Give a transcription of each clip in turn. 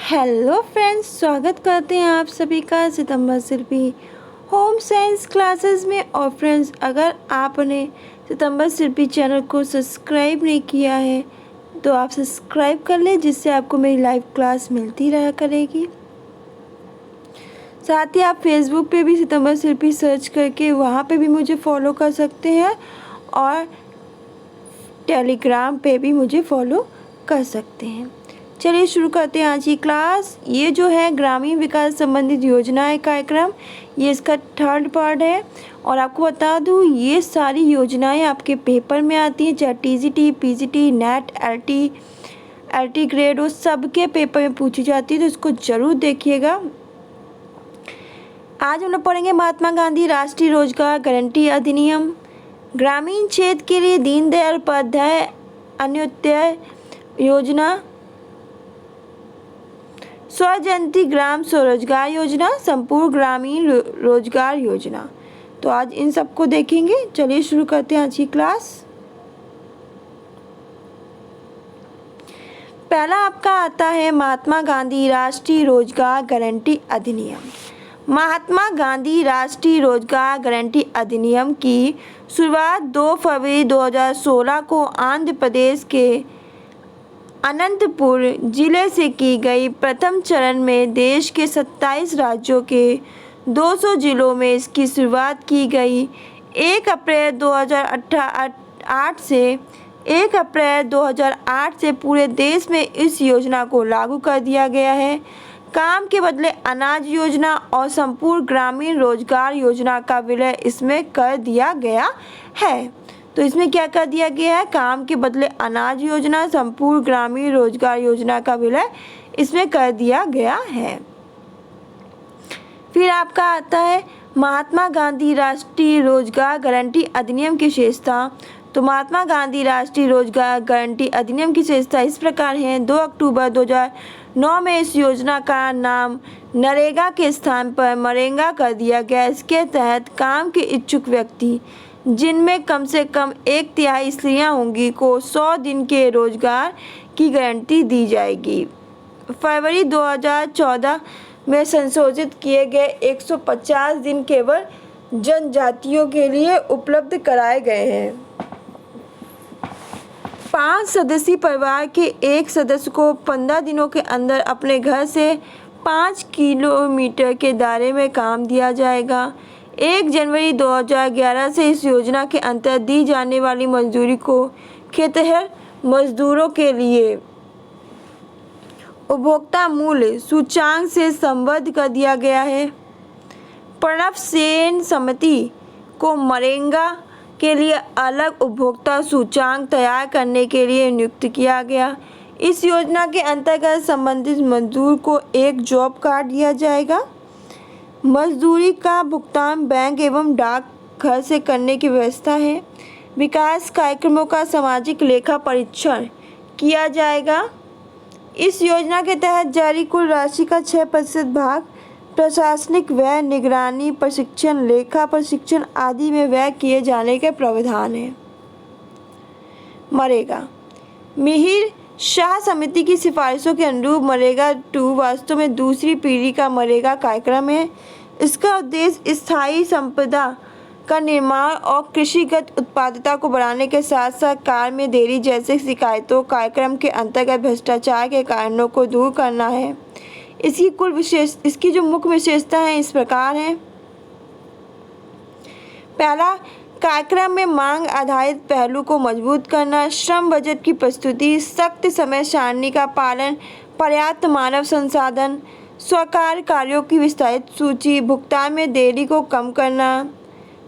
Hello friends, स्वागत करते हैं आप सभी का सितंबर शिल्पी होम साइंस क्लासेस में। और फ्रेंड्स, अगर आपने सितंबर शिल्पी चैनल को सब्सक्राइब नहीं किया है तो आप सब्सक्राइब कर लें, जिससे आपको मेरी लाइव क्लास मिलती रहा करेगी। साथ ही आप फेसबुक पे भी सितंबर शिल्पी सर्च करके वहाँ पे भी मुझे फॉलो कर सकते हैं और टेलीग्राम पे भी मुझे फॉलो कर सकते हैं। चलिए शुरू करते हैं आज की क्लास। ये जो है ग्रामीण विकास संबंधित योजनाएं कार्यक्रम, ये इसका थर्ड पार्ट है। और आपको बता दूँ, ये सारी योजनाएं आपके पेपर में आती हैं, चाहे TGT, PGT, net, LT grade, वो सबके पेपर में पूछी जाती है, तो इसको ज़रूर देखिएगा। आज हम लोग पढ़ेंगे महात्मा गांधी राष्ट्रीय रोजगार गारंटी अधिनियम, ग्रामीण क्षेत्र के लिए दीनदयाल उपाध्याय अंत्योदय योजना, स्वजयंती ग्राम स्वरोजगार योजना, संपूर्ण ग्रामीण रोजगार योजना। तो आज इन सबको देखेंगे। चलिए शुरू करते हैं आज की क्लास। पहला आपका आता है महात्मा गांधी राष्ट्रीय रोजगार गारंटी अधिनियम। महात्मा गांधी राष्ट्रीय रोजगार गारंटी अधिनियम की शुरुआत 2 फरवरी 2016 को आंध्र प्रदेश के अनंतपुर जिले से की गई। प्रथम चरण में देश के 27 राज्यों के 200 जिलों में इसकी शुरुआत की गई। 1 अप्रैल 2008 से पूरे देश में इस योजना को लागू कर दिया गया है। काम के बदले अनाज योजना और संपूर्ण ग्रामीण रोजगार योजना का विलय इसमें कर दिया गया है। तो इसमें क्या कर दिया गया है? काम के बदले अनाज योजना, संपूर्ण ग्रामीण रोजगार योजना का विलय इसमें कर दिया गया है। फिर आपका आता है महात्मा गांधी राष्ट्रीय रोजगार गारंटी अधिनियम की विशेषता। तो महात्मा गांधी राष्ट्रीय रोजगार गारंटी अधिनियम की विशेषता इस प्रकार है। 2 अक्टूबर 2009 में इस योजना का नाम नरेगा के स्थान पर मरेंगा कर दिया गया। इसके तहत काम के इच्छुक व्यक्ति, जिनमें कम से कम 1/3 स्त्रियां होंगी, को 100 दिन के रोजगार की गारंटी दी जाएगी। फरवरी 2014 में संशोधित किए गए 150 दिन केवल जनजातियों के लिए उपलब्ध कराए गए हैं। 5 सदस्यीय परिवार के एक सदस्य को 15 दिनों के अंदर अपने घर से 5 किलोमीटर के दायरे में काम दिया जाएगा। 1 जनवरी 2011 से इस योजना के अंतर्गत दी जाने वाली मजदूरी को खेतिहर मजदूरों के लिए उपभोक्ता मूल्य सूचांक से संबद्ध कर दिया गया है। प्रणव सेन समिति को मरेंगा के लिए अलग उपभोक्ता सूचांक तैयार करने के लिए नियुक्त किया गया। इस योजना के अंतर्गत संबंधित मजदूर को एक जॉब कार्ड दिया जाएगा। मजदूरी का भुगतान बैंक एवं डाक घर से करने की व्यवस्था है। विकास कार्यक्रमों का सामाजिक लेखा परीक्षण किया जाएगा। इस योजना के तहत जारी कुल राशि का 6% भाग प्रशासनिक व्यय, निगरानी, प्रशिक्षण, लेखा प्रशिक्षण आदि में व्यय किए जाने के प्रावधान है। मरेगा मिहिर शाह समिति की सिफारिशों के अनुरूप मरेगा 2 वास्तव में दूसरी पीढ़ी का मरेगा कार्यक्रम है। इसका उद्देश्य स्थायी संपदा का निर्माण और कृषिगत उत्पादकता को बढ़ाने के साथ साथ कार्य में देरी जैसे शिकायतों, कार्यक्रम के अंतर्गत भ्रष्टाचार के कारणों को दूर करना है। इसकी जो मुख्य विशेषता है इस प्रकार है। पहला, कार्यक्रम में मांग आधारित पहलू को मजबूत करना, श्रम बजट की प्रस्तुति, सख्त समय सारणी का पालन, पर्याप्त मानव संसाधन, स्वकार्य कार्यों की विस्तारित सूची, भुगतान में देरी को कम करना।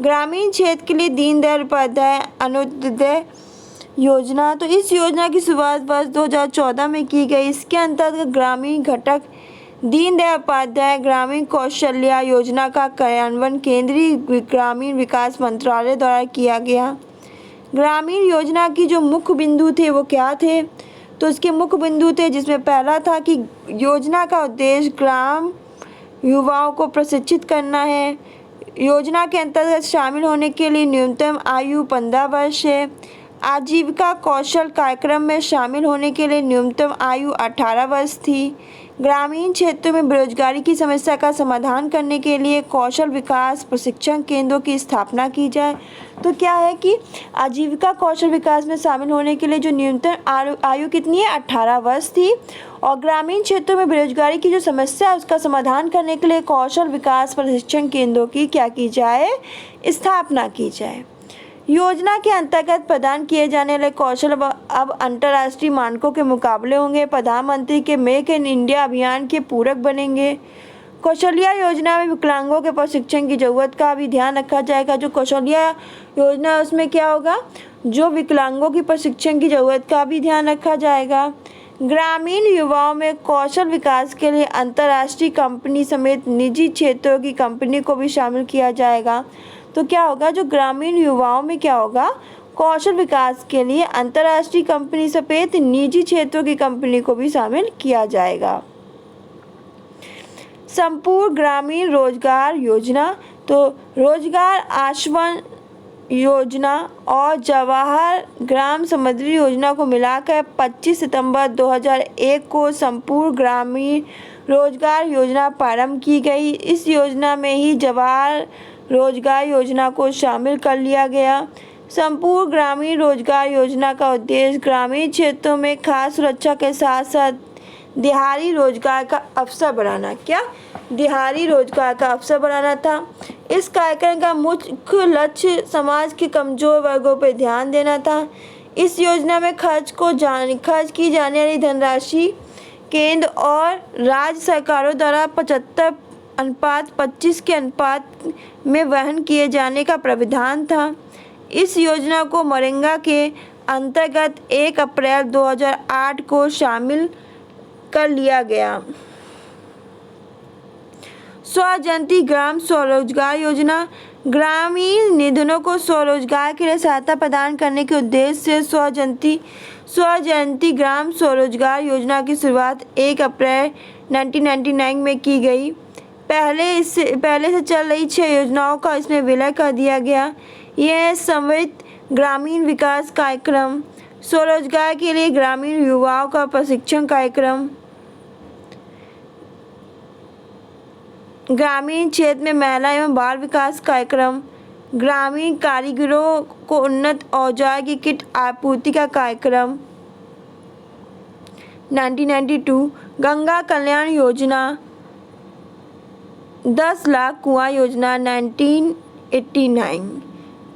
ग्रामीण क्षेत्र के लिए दीनदयाल उपाध्याय अंत्योदय योजना। तो इस योजना की शुरुआत वर्ष 2014 में की गई। इसके अंतर्गत ग्रामीण घटक दीनदयाल उपाध्याय ग्रामीण कौशल्या योजना का कार्यान्वयन केंद्रीय ग्रामीण विकास मंत्रालय द्वारा किया गया। ग्रामीण योजना की जो मुख्य बिंदु थे वो क्या थे? तो इसके मुख्य बिंदु थे, जिसमें पहला था कि योजना का उद्देश्य ग्राम युवाओं को प्रशिक्षित करना है। योजना के अंतर्गत शामिल होने के लिए न्यूनतम आयु 15 वर्ष है। आजीविका कौशल कार्यक्रम में शामिल होने के लिए न्यूनतम आयु 18 वर्ष थी। ग्रामीण क्षेत्रों में बेरोजगारी की समस्या का समाधान करने के लिए कौशल विकास प्रशिक्षण केंद्रों की स्थापना की जाए। तो क्या है कि आजीविका कौशल विकास में शामिल होने के लिए जो न्यूनतम आयु कितनी है, 18 वर्ष थी, और ग्रामीण क्षेत्रों में बेरोजगारी की जो समस्या है उसका समाधान करने के लिए कौशल विकास प्रशिक्षण केंद्रों की क्या की जाए, स्थापना की जाए। योजना के अंतर्गत प्रदान किए जाने वाले कौशल अब अंतर्राष्ट्रीय मानकों के मुकाबले होंगे, प्रधानमंत्री के मेक इन इंडिया अभियान के पूरक बनेंगे। कौशल्या योजना में विकलांगों के प्रशिक्षण की ज़रूरत का भी ध्यान रखा जाएगा। जो कौशल्या योजना है उसमें क्या होगा, जो विकलांगों की प्रशिक्षण की ज़रूरत का भी ध्यान रखा जाएगा। ग्रामीण युवाओं में कौशल विकास के लिए अंतर्राष्ट्रीय कंपनी समेत निजी क्षेत्रों की कंपनी को भी शामिल किया जाएगा। तो क्या होगा, जो ग्रामीण युवाओं में क्या होगा, कौशल विकास के लिए अंतर्राष्ट्रीय कंपनी समेत निजी क्षेत्रों की कंपनी को भी शामिल किया जाएगा। संपूर्ण ग्रामीण रोजगार योजना, तो रोजगार आश्वासन योजना और जवाहर ग्राम समृद्धि योजना को मिलाकर 25 सितंबर 2001 को संपूर्ण ग्रामीण रोजगार योजना प्रारंभ की गई। इस योजना में ही जवाहर रोजगार योजना को शामिल कर लिया गया। संपूर्ण ग्रामीण रोजगार योजना का उद्देश्य ग्रामीण क्षेत्रों में खास सुरक्षा के साथ साथ दिहाड़ी रोजगार का अवसर बढ़ाना, क्या दिहाड़ी रोजगार का अवसर बढ़ाना था। इस कार्यक्रम का मुख्य लक्ष्य समाज के कमजोर वर्गों पर ध्यान देना था। इस योजना में खर्च की जाने वाली धनराशि केंद्र और राज्य सरकारों द्वारा 75:25 के अनुपात में वहन किए जाने का प्रावधान था। इस योजना को मनरेगा के अंतर्गत 1 अप्रैल 2008 को शामिल कर लिया गया। स्वजयंती ग्राम स्वरोजगार योजना, ग्रामीण निधनों को स्वरोजगार के लिए सहायता प्रदान करने के उद्देश्य से स्वजयंती ग्राम स्वरोजगार योजना की शुरुआत 1 अप्रैल 1999 में की गई। पहले से चल रही 6 योजनाओं का इसमें विलय कर दिया गया। यह समृद्ध ग्रामीण विकास कार्यक्रम, स्वरोजगार के लिए ग्रामीण युवाओं का प्रशिक्षण कार्यक्रम, ग्रामीण क्षेत्र में महिला एवं बाल विकास कार्यक्रम, ग्रामीण कारीगरों को उन्नत औजार की किट आपूर्ति का कार्यक्रम 1992, गंगा कल्याण योजना, 10 लाख कुआं योजना 1989।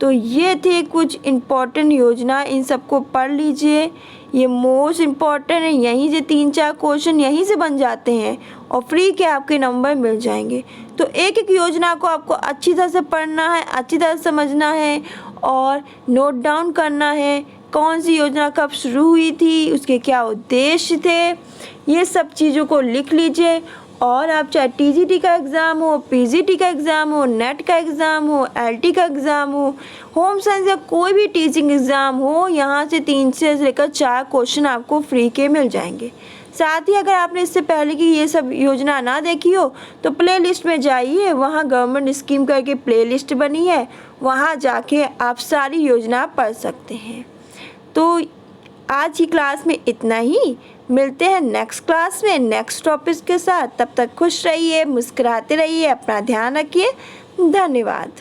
तो ये थे कुछ इम्पोर्टेंट योजना, इन सबको पढ़ लीजिए, ये मोस्ट इम्पॉर्टेंट है। यहीं से 3-4 क्वेश्चन यहीं से बन जाते हैं और फ्री के आपके नंबर मिल जाएंगे। तो एक एक योजना को आपको अच्छी तरह से पढ़ना है, अच्छी तरह से समझना है और नोट डाउन करना है। कौन सी योजना कब शुरू हुई थी, उसके क्या उद्देश्य थे, ये सब चीज़ों को लिख लीजिए। और आप चाहे टीजीटी का एग्ज़ाम हो, पीजीटी का एग्ज़ाम हो, नेट का एग्ज़ाम हो, एलटी का एग्ज़ाम हो, होम साइंस या कोई भी टीचिंग एग्ज़ाम हो, यहाँ से 3 से लेकर 4 क्वेश्चन आपको फ्री के मिल जाएंगे। साथ ही अगर आपने इससे पहले की ये सब योजना ना देखी हो तो प्लेलिस्ट में जाइए, वहाँ गवर्नमेंट स्कीम करके प्लेलिस्ट बनी है, वहाँ जाके आप सारी योजना पढ़ सकते हैं। तो आज की क्लास में इतना ही, मिलते हैं नेक्स्ट क्लास में नेक्स्ट टॉपिक के साथ। तब तक खुश रहिए, मुस्कुराते रहिए, अपना ध्यान रखिए। धन्यवाद।